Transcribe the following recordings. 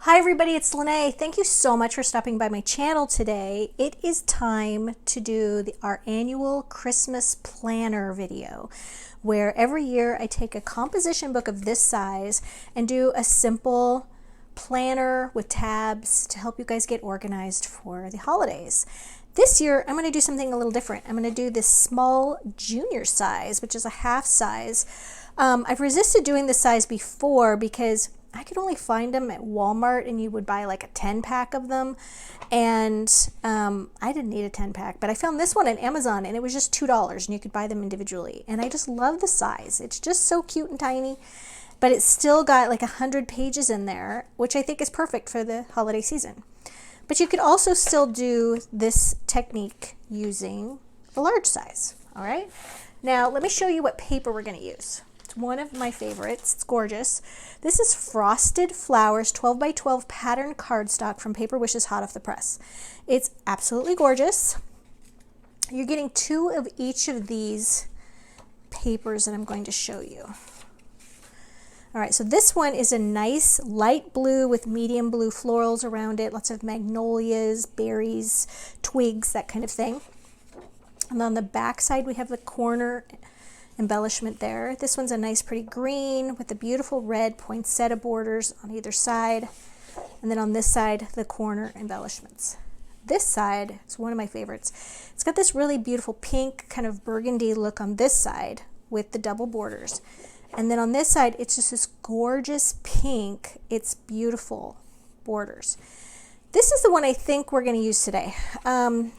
Hi everybody, it's Lene. Thank you so much for stopping by my channel today. It is time to do our annual Christmas planner video, where every year I take a composition book of this size and do a simple planner with tabs to help you guys get organized for the holidays. This year I'm going to do something a little different. I'm going to do this small junior size, which is a half size. I've resisted doing this size before because I could only find them at Walmart, and you would buy like a 10-pack of them, and I didn't need a 10-pack, but I found this one on Amazon and it was just $2 and you could buy them individually, and I just love the size. It's just so cute and tiny, but it's still got like 100 pages in there, which I think is perfect for the holiday season. But you could also still do this technique using the large size. All right, now let me show you what paper we're going to use. One of my favorites. It's gorgeous. This is Frosted Flowers 12 by 12 pattern cardstock from Paper Wishes hot off the press. It's absolutely gorgeous. You're getting 2 of each of these papers that I'm going to show you. All right, so this one is a nice light blue with medium blue florals around it, lots of magnolias, berries, twigs, that kind of thing. And on the back side we have the corner embellishment there. This one's a nice pretty green with the beautiful red poinsettia borders on either side, and then on this side the corner embellishments. This side is one of my favorites. It's got this really beautiful pink kind of burgundy look on this side with the double borders, and then on this side it's just this gorgeous pink. It's beautiful borders. This is the one I think we're going to use today.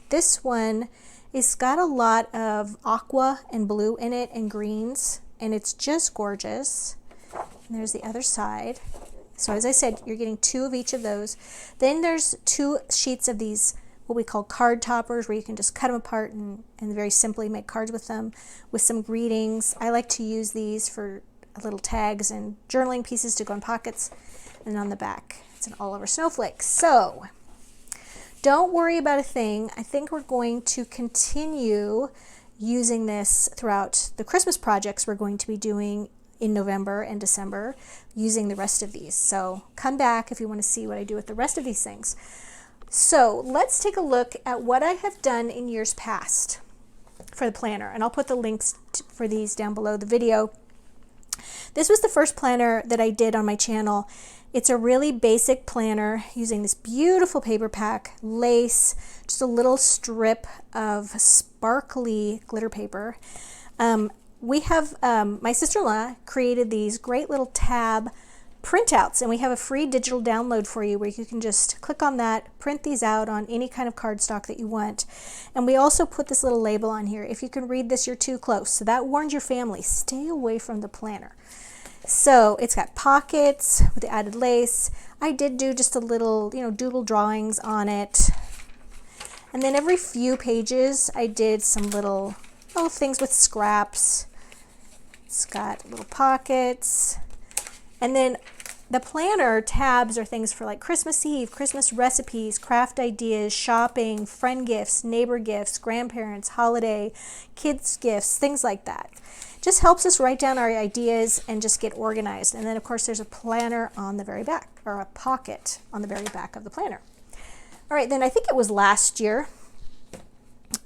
This one, it's got a lot of aqua and blue in it and greens, and it's just gorgeous. And there's the other side. So as I said, you're getting 2 of each of those. Then there's 2 sheets of these, what we call card toppers, where you can just cut them apart and very simply make cards with them, with some greetings. I like to use these for little tags and journaling pieces to go in pockets. And on the back, it's an all over snowflake. So don't worry about a thing. I think we're going to continue using this throughout the Christmas projects we're going to be doing in November and December, using the rest of these. So come back if you want to see what I do with the rest of these things. So let's take a look at what I have done in years past for the planner, and I'll put the links for these down below the video. This was the first planner that I did on my channel. It's a really basic planner using this beautiful paper pack, lace, just a little strip of sparkly glitter paper. We have, my sister-in-law created these great little tab printouts, and we have a free digital download for you where you can just click on that, print these out on any kind of cardstock that you want. And we also put this little label on here. If you can read this, you're too close. So that warns your family, stay away from the planner. So it's got pockets with the added lace. I did do just a little, doodle drawings on it. And then every few pages I did some little things with scraps. It's got little pockets. And then the planner tabs are things for like Christmas Eve, Christmas recipes, craft ideas, shopping, friend gifts, neighbor gifts, grandparents, holiday, kids gifts, things like that. Just helps us write down our ideas and just get organized. And then of course there's a planner on the very back, or a pocket on the very back of the planner. All right, then I think it was last year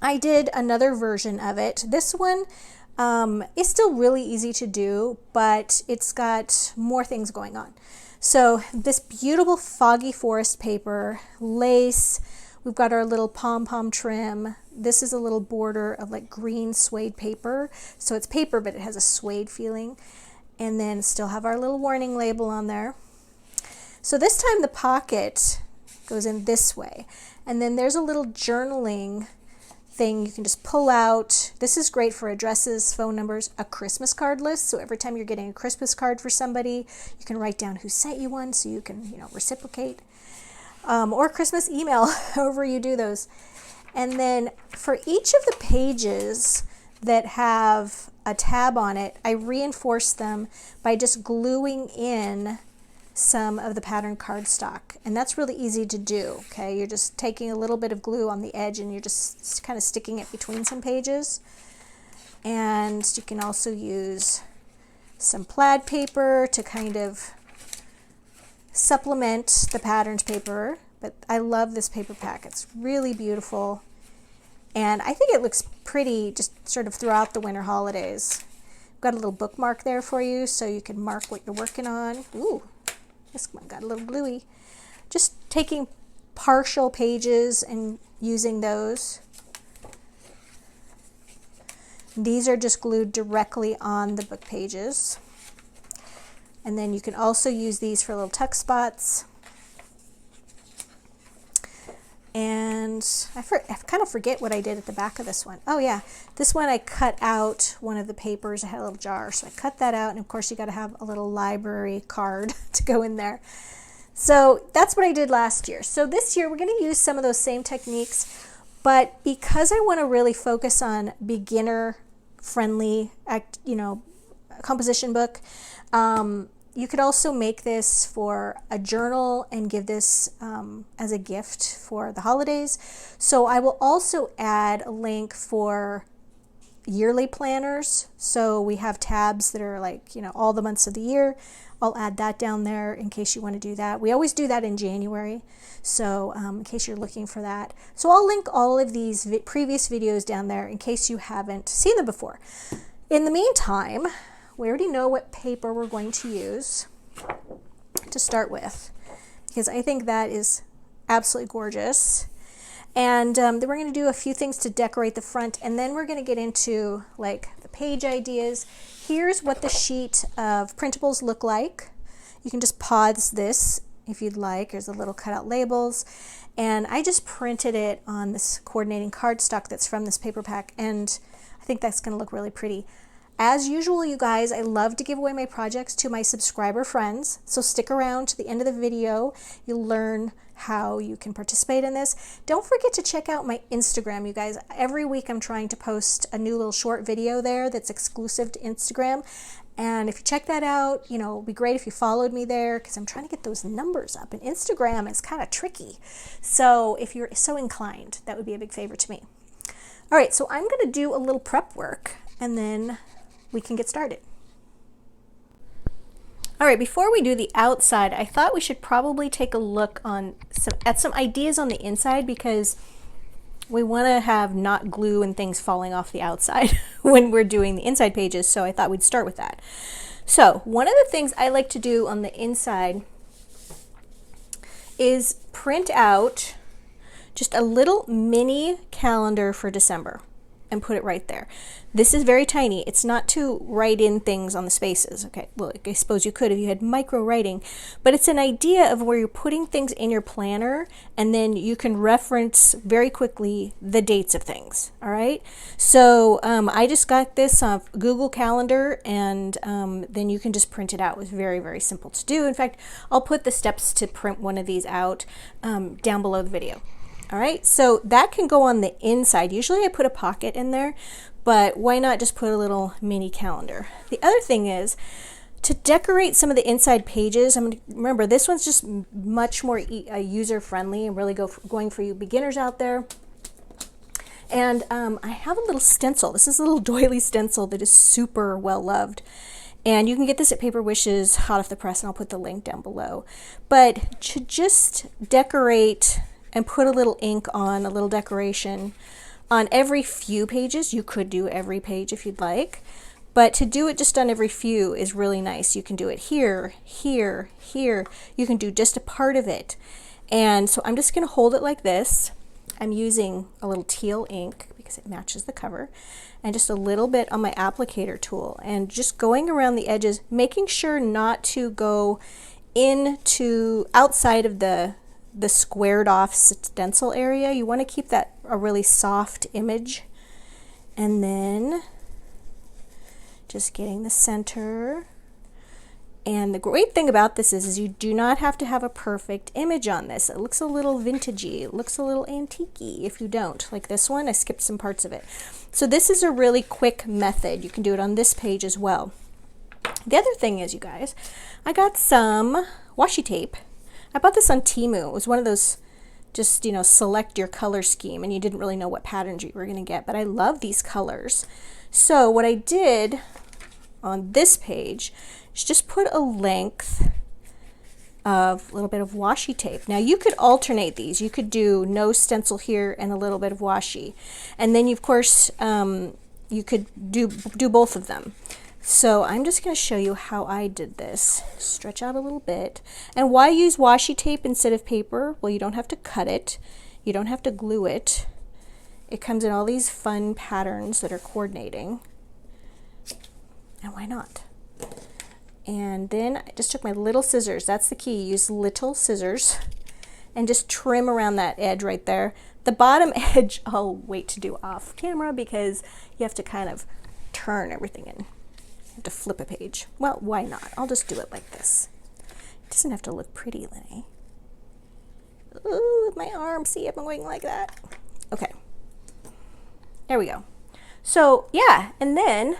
I did another version of it. This one is still really easy to do, but it's got more things going on. So this beautiful foggy forest paper, lace, we've got our little pom-pom trim. This is a little border of like green suede paper. So it's paper, but it has a suede feeling. And then still have our little warning label on there. So this time the pocket goes in this way. And then there's a little journaling thing you can just pull out. This is great for addresses, phone numbers, a Christmas card list. So every time you're getting a Christmas card for somebody, you can write down who sent you one so you can, reciprocate. Or Christmas email, however you do those. And then for each of the pages that have a tab on it, I reinforce them by just gluing in some of the pattern cardstock, and that's really easy to do. Okay, you're just taking a little bit of glue on the edge and you're just kind of sticking it between some pages. And you can also use some plaid paper to kind of supplement the patterns paper, but I love this paper pack. It's really beautiful. And I think it looks pretty just sort of throughout the winter holidays. I've got a little bookmark there for you so you can mark what you're working on. Ooh, this one got a little gluey. Just taking partial pages and using those. These are just glued directly on the book pages. And then you can also use these for little tuck spots. And I kind of forget what I did at the back of this one. Oh yeah, this one I cut out one of the papers. I had a little jar, so I cut that out. And of course you got to have a little library card to go in there. So that's what I did last year. So this year we're going to use some of those same techniques, but because I want to really focus on beginner friendly, composition book, you could also make this for a journal and give this as a gift for the holidays. So I will also add a link for yearly planners. So we have tabs that are like, all the months of the year. I'll add that down there in case you want to do that. We always do that in January. So in case you're looking for that. So I'll link all of these previous videos down there in case you haven't seen them before. In the meantime, we already know what paper we're going to use to start with, because I think that is absolutely gorgeous. And then we're going to do a few things to decorate the front, and then we're going to get into like the page ideas. Here's what the sheet of printables look like. You can just pause this if you'd like. There's a little cutout labels. And I just printed it on this coordinating cardstock that's from this paper pack, and I think that's going to look really pretty. As usual, you guys, I love to give away my projects to my subscriber friends, so stick around to the end of the video. You'll learn how you can participate in this. Don't forget to check out my Instagram, you guys. Every week I'm trying to post a new little short video there that's exclusive to Instagram. And if you check that out, it would be great if you followed me there, because I'm trying to get those numbers up. And Instagram is kind of tricky. So if you're so inclined, that would be a big favor to me. All right, so I'm going to do a little prep work, and then we can get started. All right, before we do the outside, I thought we should probably take a look at some ideas on the inside, because we want to have not glue and things falling off the outside when we're doing the inside pages, so I thought we'd start with that. So one of the things I like to do on the inside is print out just a little mini calendar for December and put it right there. This is very tiny. It's not to write in things on the spaces. Okay, well, I suppose you could if you had micro writing, but it's an idea of where you're putting things in your planner, and then you can reference very quickly the dates of things. All right, so I just got this off Google Calendar, and then you can just print it out. It was very, very simple to do. In fact, I'll put the steps to print one of these out down below the video. All right, so that can go on the inside. Usually I put a pocket in there, but why not just put a little mini calendar? The other thing is to decorate some of the inside pages. Remember, this one's just much more user-friendly and really going for you beginners out there. And I have a little stencil. This is a little doily stencil that is super well loved. And you can get this at Paper Wishes, hot off the press, and I'll put the link down below. But to just decorate and put a little ink on, a little decoration on every few pages. You could do every page if you'd like, but to do it just on every few is really nice. You can do it here, here, here. You can do just a part of it. And so I'm just going to hold it like this. I'm using a little teal ink because it matches the cover, and just a little bit on my applicator tool, and just going around the edges, making sure not to go into outside of the squared off stencil area. You want to keep that a really soft image. And then just getting the center. And the great thing about this is you do not have to have a perfect image on this. It looks a little vintagey. It looks a little antique-y if you don't. Like this one, I skipped some parts of it. So this is a really quick method. You can do it on this page as well. The other thing is, you guys, I got some washi tape. I bought this on Temu. It was one of those just, select your color scheme, and you didn't really know what patterns you were going to get, but I love these colors. So what I did on this page is just put a length of a little bit of washi tape. Now you could alternate these. You could do no stencil here and a little bit of washi. And then you, of course, you could do both of them. So I'm just going to show you how I did this. Stretch out a little bit. And why use washi tape instead of paper? Well, you don't have to cut it. You don't have to glue it. It comes in all these fun patterns that are coordinating. And why not? And then I just took my little scissors. That's the key. Use little scissors and just trim around that edge right there. The bottom edge I'll wait to do off camera because you have to kind of turn everything in. You have to flip a page. Well, why not? I'll just do it like this. It doesn't have to look pretty, Lenny. Ooh, with my arm. See, I'm going like that. Okay. There we go. So, yeah, and then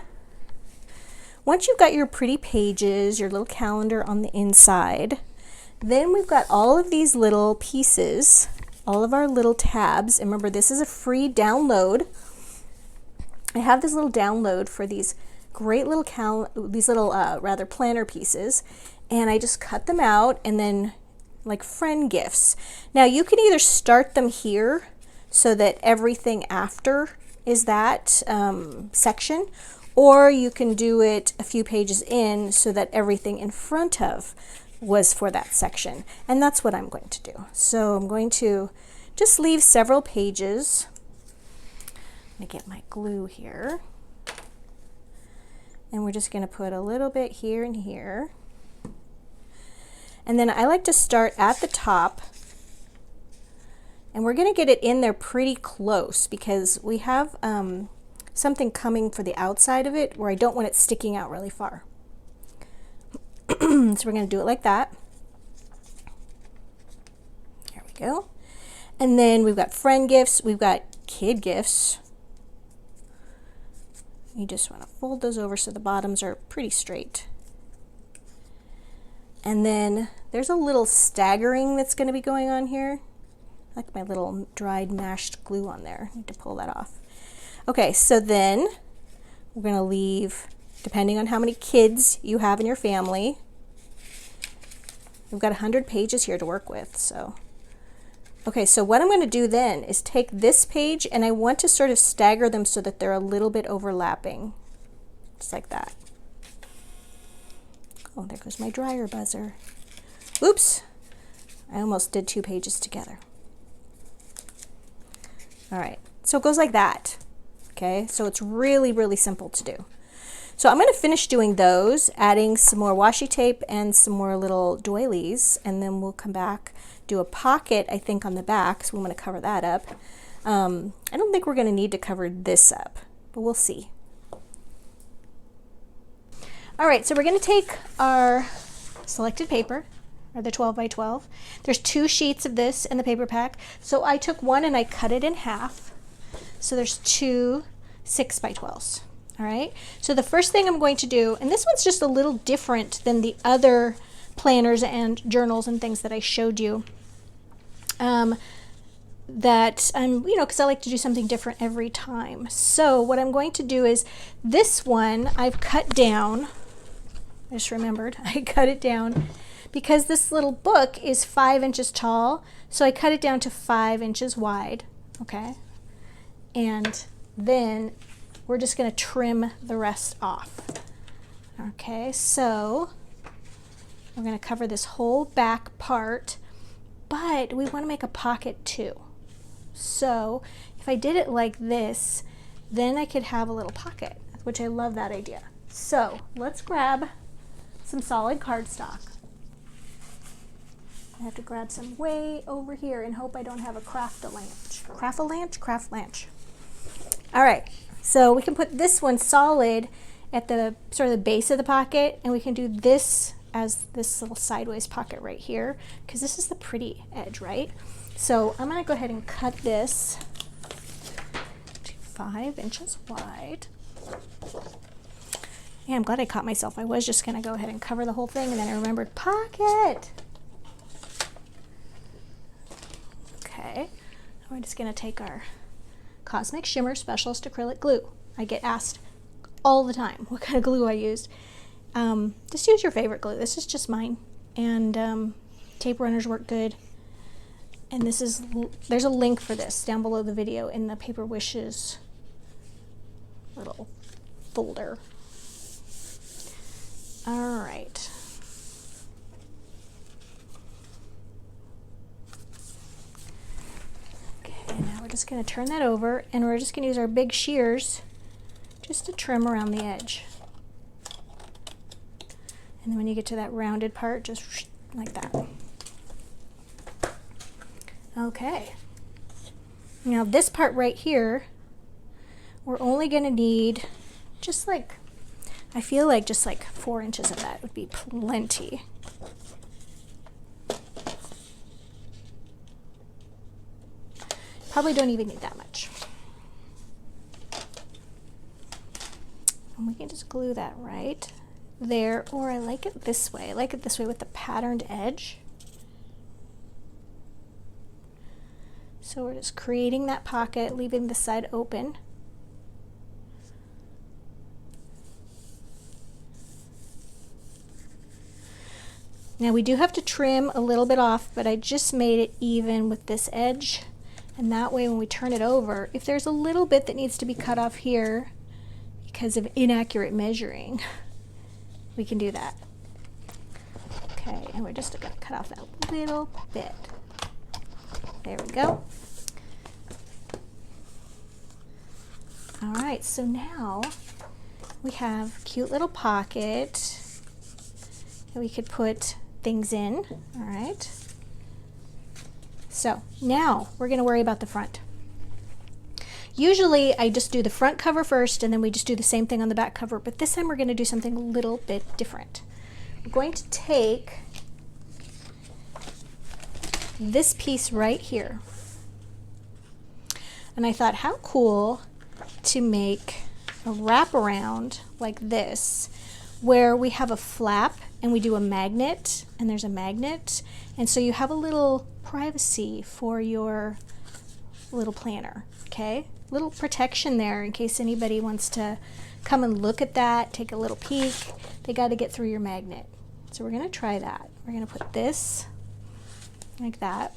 once you've got your pretty pages, your little calendar on the inside, then we've got all of these little pieces, all of our little tabs. And remember, this is a free download. I have this little download for these great little rather planner pieces, and I just cut them out and then like friend gifts. Now you can either start them here so that everything after is that section, or you can do it a few pages in so that everything in front of was for that section. And that's what I'm going to do. So I'm going to just leave several pages. I'm going to get my glue here. And we're just going to put a little bit here and here. And then I like to start at the top. And we're going to get it in there pretty close because we have something coming for the outside of it where I don't want it sticking out really far. So we're going to do it like that. There we go. And then we've got friend gifts, we've got kid gifts. You just want to fold those over so the bottoms are pretty straight. And then there's a little staggering that's going to be going on here. Like my little dried mashed glue on there. I need to pull that off. Okay, so then we're going to leave, depending on how many kids you have in your family, we've got 100 pages here to work with. So, okay, so what I'm going to do then is take this page and I want to sort of stagger them so that they're a little bit overlapping, just like that. Oh, there goes my dryer buzzer. Oops, I almost did 2 pages together. All right, so it goes like that. Okay, so it's really, really simple to do. So I'm going to finish doing those, adding some more washi tape and some more little doilies, and then we'll come back, do a pocket, I think, on the back, so we want to cover that up. I don't think we're going to need to cover this up, but we'll see. All right, so we're going to take our selected paper, or the 12 by 12. There's 2 sheets of this in the paper pack, so I took one and I cut it in half. So there's 2 6 by 12s. All right, so the first thing I'm going to do, and this one's just a little different than the other planners and journals and things that I showed you, that I'm, because I like to do something different every time. So what I'm going to do is this one I've cut down. I just remembered I cut it down because this little book is 5 inches tall, so I cut it down to 5 inches wide. Okay. And then we're just going to trim the rest off. Okay, so we're going to cover this whole back part, but we want to make a pocket too. So if I did it like this, then I could have a little pocket, which I love that idea. So let's grab some solid cardstock. I have to grab some way over here and hope I don't have a craft-a-lanch. Craft-a-lanch? All right, so we can put this one solid at the sort of the base of the pocket, and we can do this as this little sideways pocket right here, because this is the pretty edge, right? So I'm gonna go ahead and cut this to 5 inches wide. Yeah, I'm glad I caught myself. I was just gonna go ahead and cover the whole thing, and then I remembered pocket. Okay, we're just gonna take our Cosmic Shimmer Specialist Acrylic Glue. I get asked all the time what kind of glue I used. Just use your favorite glue. This is just mine. And tape runners work good. And this is, there's a link for this down below the video in the Paper Wishes little folder. All right. Okay, now we're just going to turn that over, and we're just going to use our big shears just to trim around the edge. And then when you get to that rounded part, just like that. Okay. Now this part right here, we're only going to need just like, I feel like just like 4 inches of that would be plenty. Probably don't even need that much. And we can just glue that right there, or I like it this way. I like it this way with the patterned edge. So we're just creating that pocket, leaving the side open. Now we do have to trim a little bit off, but I just made it even with this edge. And that way when we turn it over, if there's a little bit that needs to be cut off here because of inaccurate measuring, we can do that. Okay, and we're just going to cut off that little bit. There we go. All right, so now we have a cute little pocket that we could put things in. All right. So now we're going to worry about the front. Usually I just do the front cover first and then we just do the same thing on the back cover, but this time we're going to do something a little bit different. We're going to take this piece right here, and I thought how cool to make a wraparound like this where we have a flap and we do a magnet, and there's a magnet, and so you have a little privacy for your little planner. Okay, little protection there in case anybody wants to come and look at that, take a little peek. They got to get through your magnet. So we're going to try that. We're going to put this like that,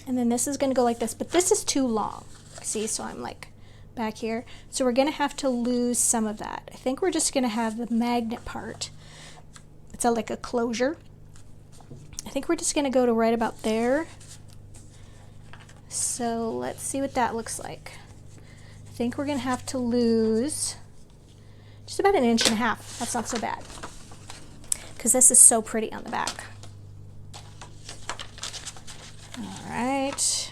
and then this is going to go like this, but this is too long. See, so I'm like back here, so we're going to have to lose some of that. I think we're just going to have the magnet part. It's like a closure. I think we're just going to go to right about there. So let's see what that looks like. I think we're going to have to lose just about 1.5 inches. That's not so bad, because this is so pretty on the back. All right.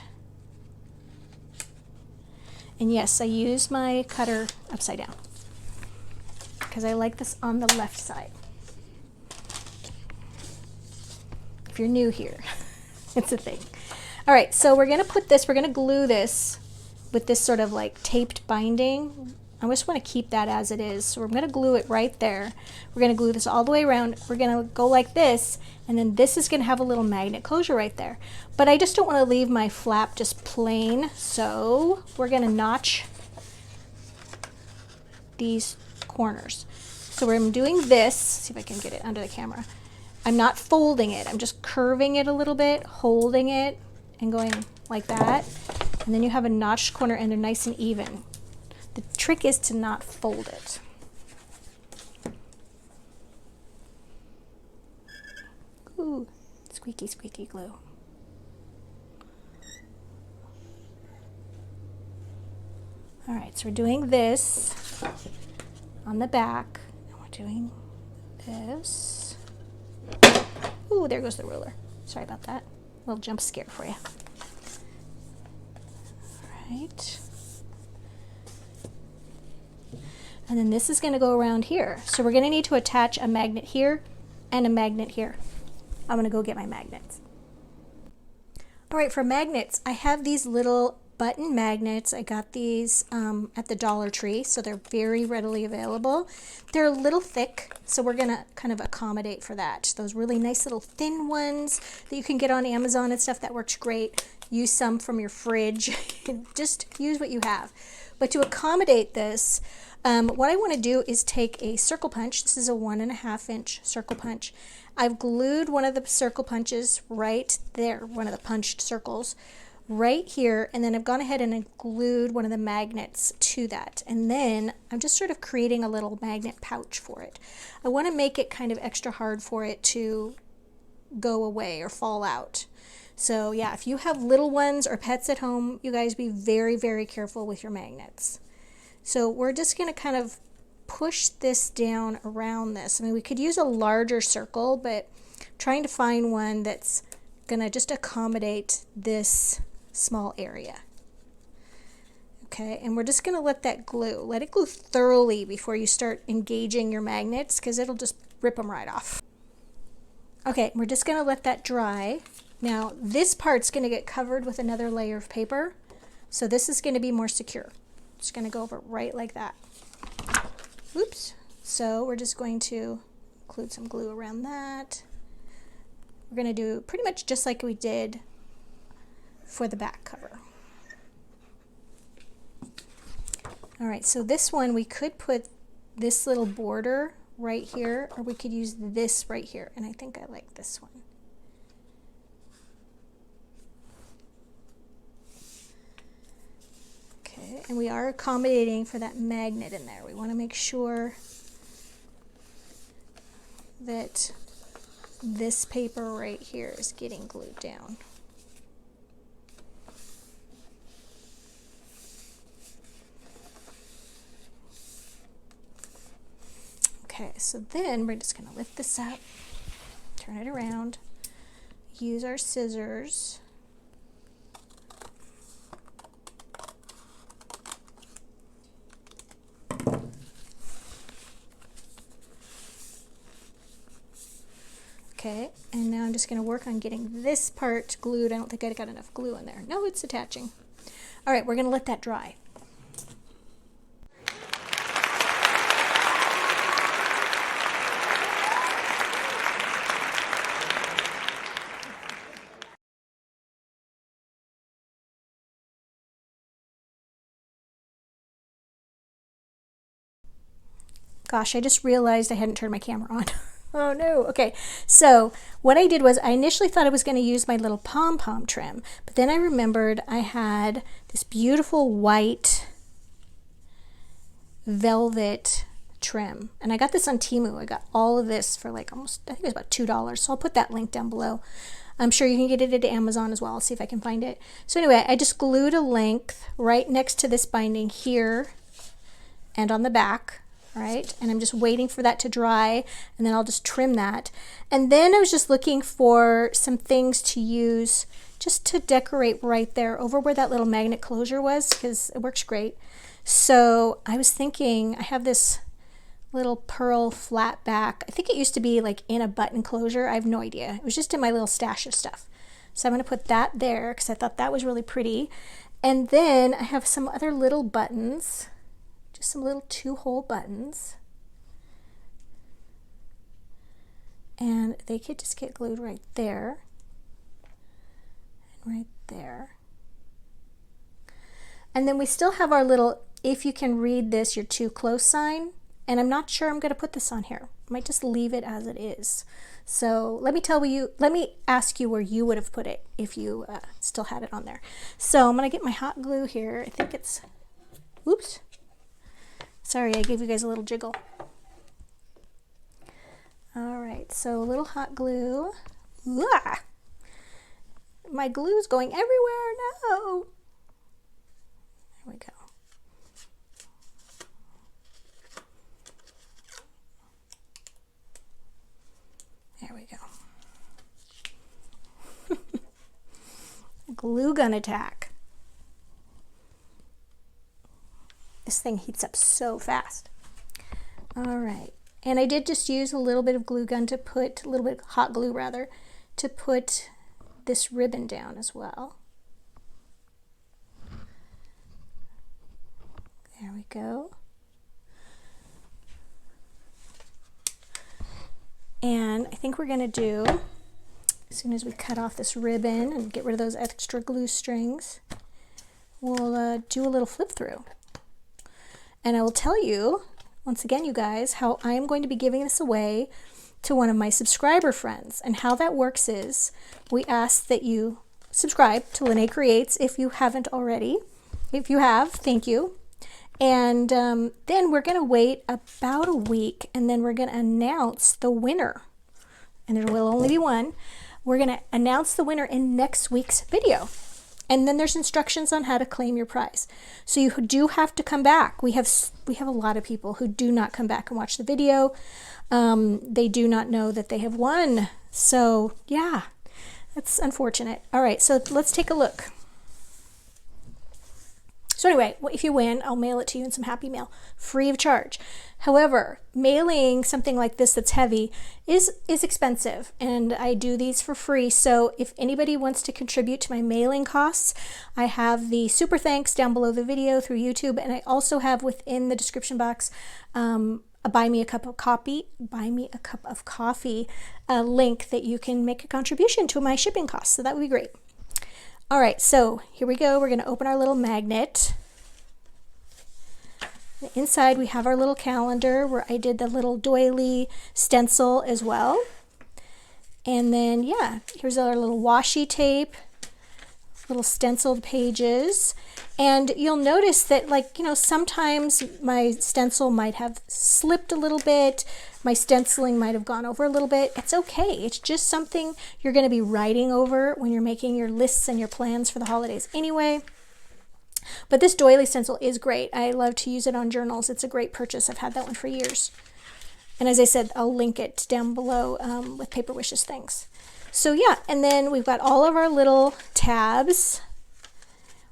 And yes, I use my cutter upside down because I like this on the left side. If you're new here, it's a thing. All right, so we're gonna put this, we're gonna glue this with this sort of like taped binding. I just wanna keep that as it is. So we're gonna glue it right there. We're gonna glue this all the way around. We're gonna go like this, and then this is gonna have a little magnet closure right there. But I just don't wanna leave my flap just plain, so we're gonna notch these corners. So I'm doing this, see if I can get it under the camera. I'm not folding it, I'm just curving it a little bit, holding it, and going like that. And then you have a notched corner and they're nice and even. The trick is to not fold it. Ooh, squeaky, squeaky glue. All right, so we're doing this on the back, and we're doing this. Ooh, there goes the ruler. Sorry about that. A little jump scare for you. All right. And then this is going to go around here. So we're going to need to attach a magnet here and a magnet here. I'm going to go get my magnets. All right, for magnets, I have these little button magnets. I got these at the Dollar Tree, so they're very readily available. They're a little thick, so we're going to kind of accommodate for that. Those really nice little thin ones that you can get on Amazon and stuff, that works great. Use some from your fridge. Just use what you have. But to accommodate this, What I want to do is take a circle punch. This is a 1.5 inch circle punch. I've glued one of the circle punches right there, one of the punched circles right here, and then I've gone ahead and glued one of the magnets to that, and then I'm just sort of creating a little magnet pouch for it. I want to make it kind of extra hard for it to go away or fall out. So yeah, if you have little ones or pets at home, you guys be very, very careful with your magnets. So we're just going to kind of push this down around this. I mean, we could use a larger circle, but trying to find one that's going to just accommodate this small area. Okay, and we're just going to let that glue. Let it glue thoroughly before you start engaging your magnets, because it'll just rip them right off. Okay, we're just going to let that dry. Now, this part's going to get covered with another layer of paper, so this is going to be more secure. Just going to go over right like that. Oops. So we're just going to include some glue around that. We're going to do pretty much just like we did for the back cover. All right, so this one we could put this little border right here, or we could use this right here, and I think I like this one. Okay, and we are accommodating for that magnet in there. We want to make sure that this paper right here is getting glued down. Okay, so then we're just going to lift this up, turn it around, use our scissors. Okay, and now I'm just going to work on getting this part glued. I don't think I got enough glue in there. No, it's attaching. All right, we're going to let that dry. Gosh, I just realized I hadn't turned my camera on. Oh no. Okay, so what I did was I initially thought I was going to use my little pom-pom trim, but then I remembered I had this beautiful white velvet trim, and I got this on Temu. I got all of this for like almost, I think it was about $2, so I'll put that link down below. I'm sure you can get it at Amazon as well. I'll see if I can find it. So anyway, I just glued a length right next to this binding here and on the back. Right, and I'm just waiting for that to dry, and then I'll just trim that. And then I was just looking for some things to use just to decorate right there over where that little magnet closure was, because it works great. So I was thinking, I have this little pearl flat back. I think it used to be like in a button closure. I have no idea. It was just in my little stash of stuff. So I'm going to put that there because I thought that was really pretty. And then I have some other little buttons. Some little 2-hole buttons, and they could just get glued right there and right there. And then we still have our little, if you can read this, you're too close sign, and I'm not sure I'm going to put this on here. I might just leave it as it is. So let me ask you where you would have put it if you still had it on there. So I'm going to get my hot glue here. I think it's, oops. Sorry, I gave you guys a little jiggle. All right, so a little hot glue. Ah! My glue is going everywhere. No. There we go. There we go. Glue gun attack. This thing heats up so fast. All right, and I did just use a little bit of glue gun to put, a little bit of hot glue rather, to put this ribbon down as well. There we go. And I think we're gonna do, as soon as we cut off this ribbon and get rid of those extra glue strings, we'll do a little flip through. And I will tell you, once again, you guys, how I am going to be giving this away to one of my subscriber friends. And how that works is we ask that you subscribe to Lene Creates if you haven't already. If you have, thank you. And then we're going to wait about a week, and then we're going to announce the winner. And there will only be one. We're going to announce the winner in next week's video. And then there's instructions on how to claim your prize. So you do have to come back. We have a lot of people who do not come back and watch the video. They do not know that they have won. So yeah, that's unfortunate. All right, so let's take a look. So anyway, if you win, I'll mail it to you in some Happy Mail, free of charge. However, mailing something like this that's heavy is expensive, and I do these for free. So if anybody wants to contribute to my mailing costs, I have the super thanks down below the video through YouTube, and I also have within the description box a buy me a cup of coffee link that you can make a contribution to my shipping costs. So that would be great. All right, so here we go. We're going to open our little magnet. Inside we have our little calendar where I did the little doily stencil as well. And then, yeah, here's our little washi tape, little stenciled pages. And you'll notice that, like, you know, sometimes my stencil might have slipped a little bit. My stenciling might have gone over a little bit. It's okay. It's just something you're going to be writing over when you're making your lists and your plans for the holidays anyway. But this doily stencil is great. I love to use it on journals. It's a great purchase. I've had that one for years. And as I said, I'll link it down below with Paper Wishes things. So yeah, and then we've got all of our little tabs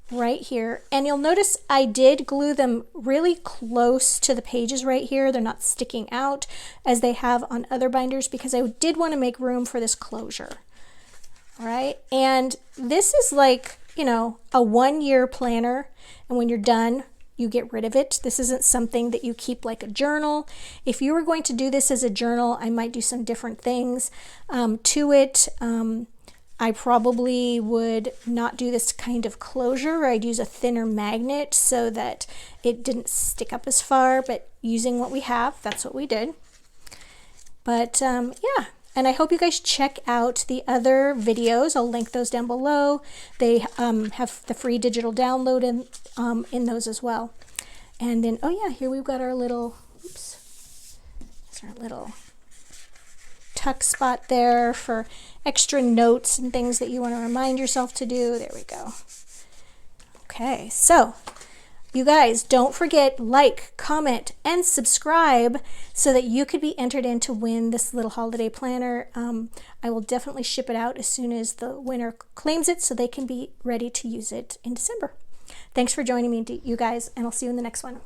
right here. And you'll notice I did glue them really close to the pages right here. They're not sticking out as they have on other binders because I did want to make room for this closure. All right, and this is like, you know, a 1-year planner, and when you're done, you get rid of it. This isn't something that you keep like a journal. If you were going to do this as a journal, I might do some different things to it. I probably would not do this kind of closure. I'd use a thinner magnet so that it didn't stick up as far, but using what we have, that's what we did. But yeah, and I hope you guys check out the other videos. I'll link those down below. They have the free digital download in those as well. And then, oh yeah, here we've got our little, oops, that's our little tuck spot there for extra notes and things that you want to remind yourself to do. There we go. Okay, so you guys don't forget, like, comment, and subscribe so that you could be entered in to win this little holiday planner. I will definitely ship it out as soon as the winner claims it so they can be ready to use it in December. Thanks for joining me, you guys, and I'll see you in the next one.